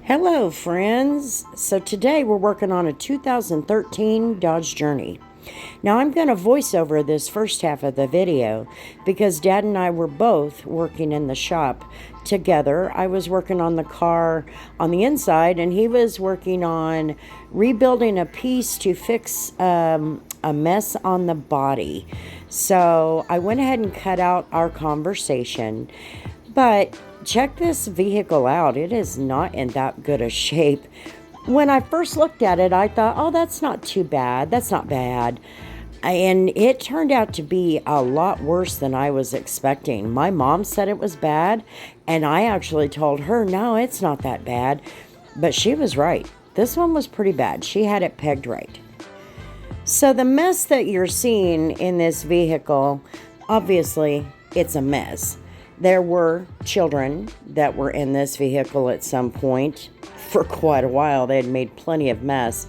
Hello friends! So today we're working on a 2013 Dodge Journey. Now I'm going to voice over this first half of the video because Dad and I were both working in the shop together. I was working on the car on the inside and he was working on rebuilding a piece to fix a mess on the body. So I went ahead and cut out our conversation, but check this vehicle out. It is not in that good a shape. When I first looked at it, I thought, oh, that's not too bad. That's not bad. And it turned out to be a lot worse than I was expecting. My mom said it was bad, and I actually told her, no, it's not that bad. But she was right. This one was pretty bad. She had it pegged right. So the mess that you're seeing in this vehicle, obviously, it's a mess. There were children that were in this vehicle at some point for quite a while. They had made plenty of mess.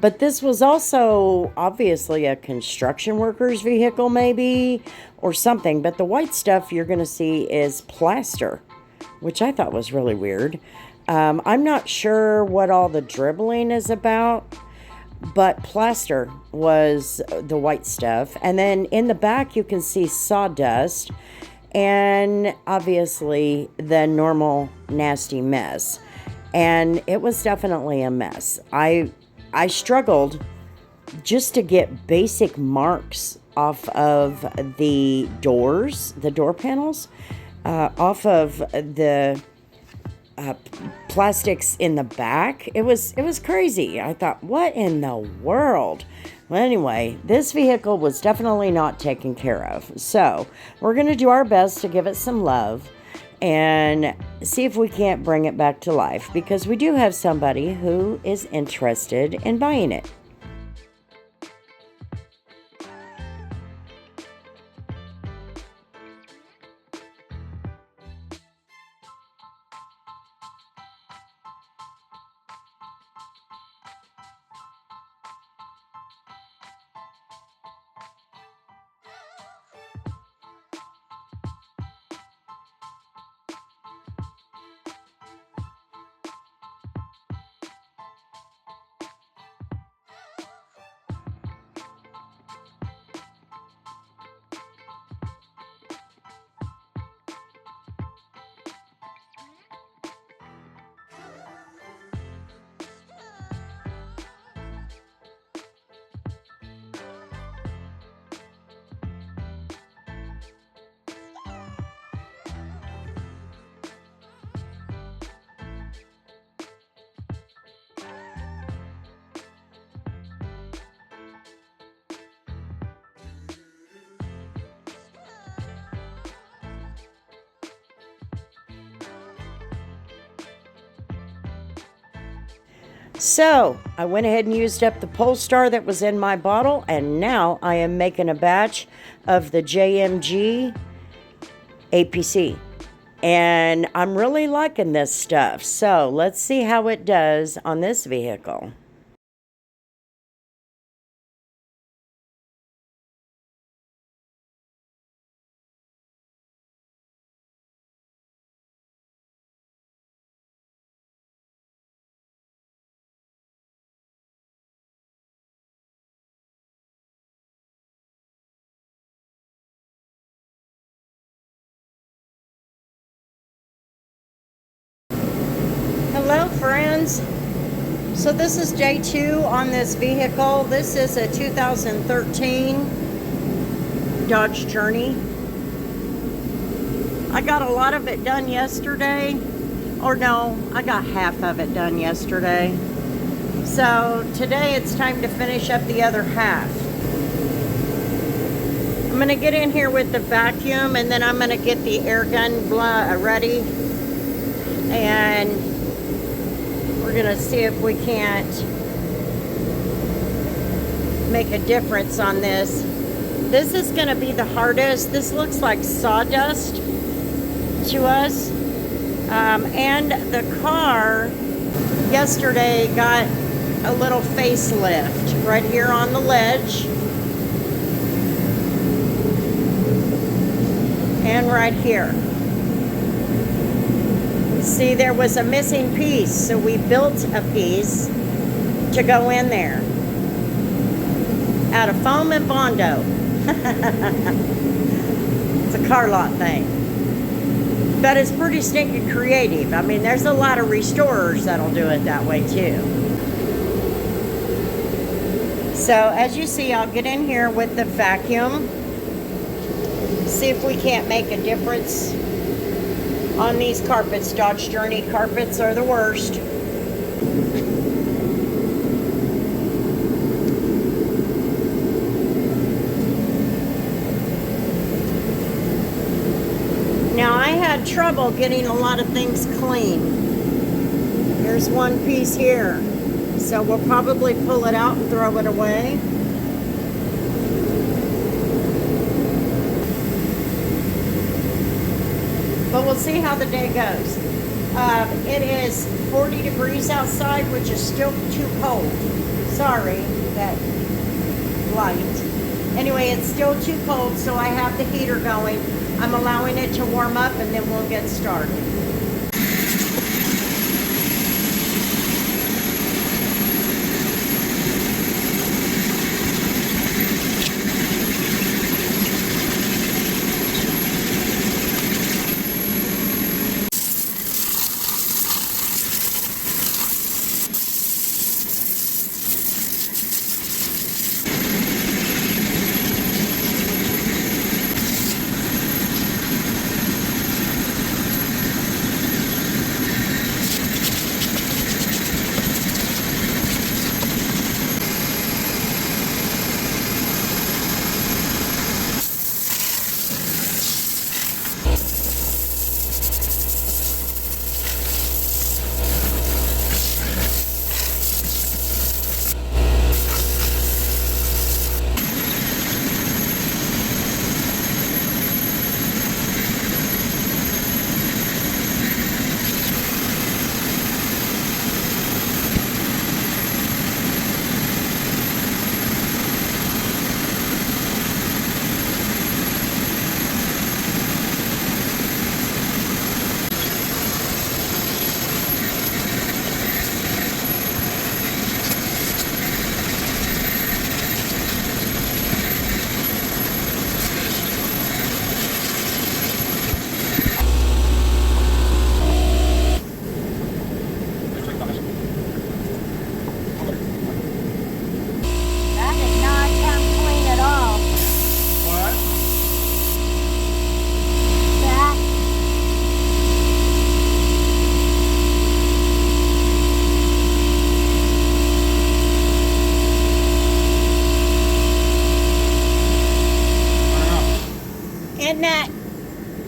But this was also obviously a construction worker's vehicle maybe, or something. But the white stuff you're going to see is plaster, which I thought was really weird. I'm not sure what all the dribbling is about, but plaster was the white stuff. And then in the back you can see sawdust. And obviously the normal nasty mess. And it was definitely a mess. I struggled just to get basic marks off of the doors, the door panels, off of the plastics in the back. It was crazy. I thought, what in the world? Well, anyway, this vehicle was definitely not taken care of. So we're going to do our best to give it some love and see if we can't bring it back to life, because we do have somebody who is interested in buying it. So I went ahead and used up the Polestar that was in my bottle, and now I am making a batch of the JMG APC. And I'm really liking this stuff. So let's see how it does on this vehicle. Hello friends, so this is day 2 on this vehicle. This is a 2013 Dodge Journey. I got a lot of it done yesterday, or no, I got half of it done yesterday. So today it's time to finish up the other half. I'm going to get in here with the vacuum, and then I'm going to get the air gun ready, and we're going to see if we can't make a difference on this. This is going to be the hardest. This looks like sawdust to us. And the car yesterday got a little facelift right here on the ledge. And right here. See, there was a missing piece, so we built a piece to go in there out of foam and Bondo. It's a car lot thing. But it's pretty stinking creative. I mean, there's a lot of restorers that'll do it that way too. So as you see, I'll get in here with the vacuum. See if we can't make a difference on these carpets. Dodge Journey carpets are the worst. Now I had trouble getting a lot of things clean. Here's one piece here. So we'll probably pull it out and throw it away. But we'll see how the day goes. It is 40 degrees outside, which is still too cold. Sorry, that light. Anyway, it's still too cold, so I have the heater going. I'm allowing it to warm up, and then we'll get started.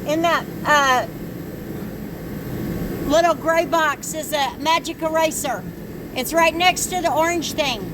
In that little gray box is a magic eraser. It's right next to the orange thing.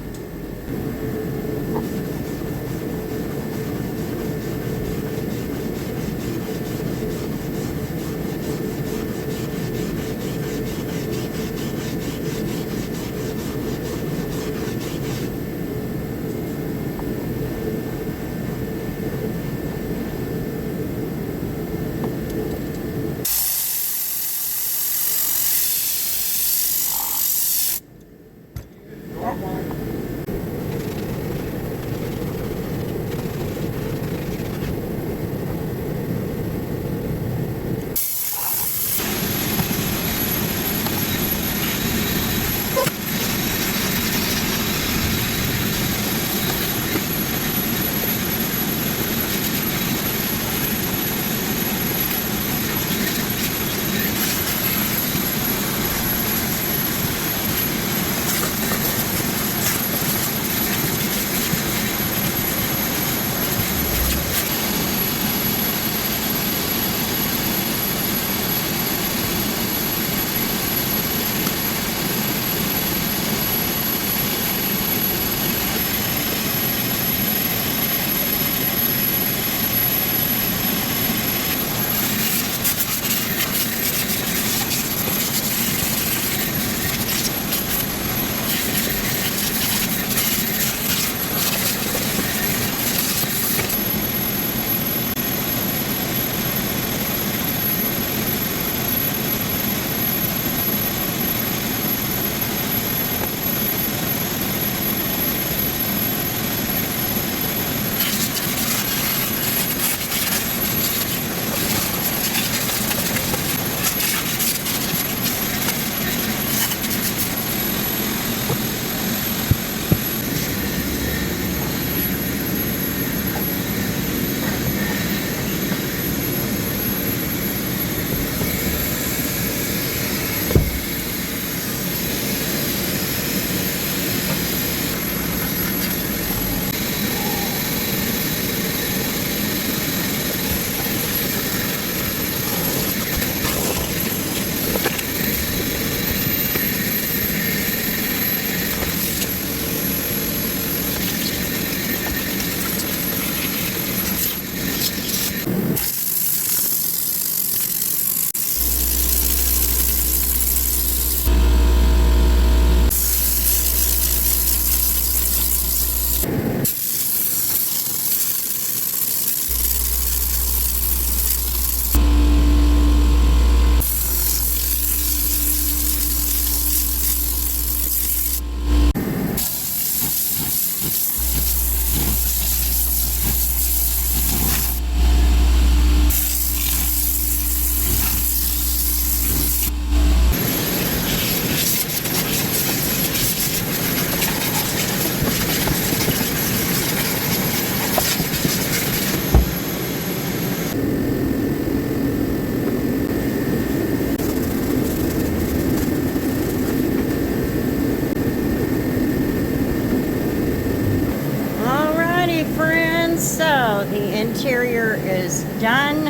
So the interior is done.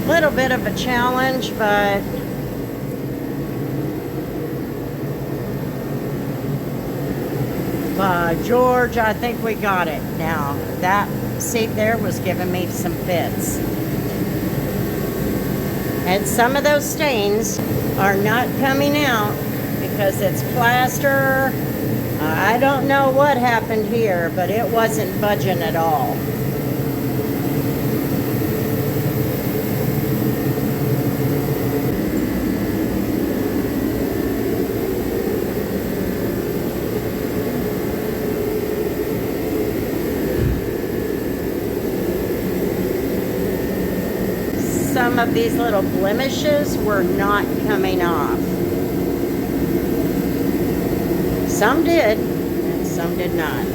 Little bit of a challenge, but George, I think we got it. Now that seat there was giving me some fits, and some of those stains are not coming out because it's plaster. I don't know what happened here, but it wasn't budging at all. Some of these little blemishes were not coming off. Some did, and some did not.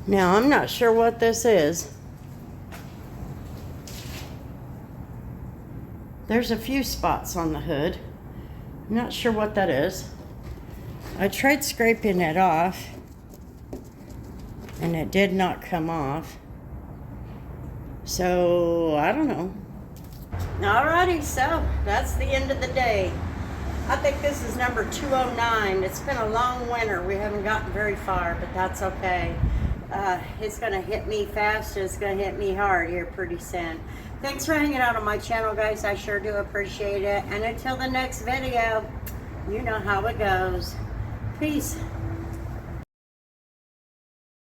Now, I'm not sure what this is. There's a few spots on the hood. I'm not sure what that is. I tried scraping it off, and it did not come off. So, I don't know. Alrighty, so that's the end of the day. I think this is number 209. It's been a long winter. We haven't gotten very far, but that's okay. It's going to hit me fast. It's going to hit me hard here pretty soon. Thanks for hanging out on my channel, guys. I sure do appreciate it. And until the next video, you know how it goes. Peace.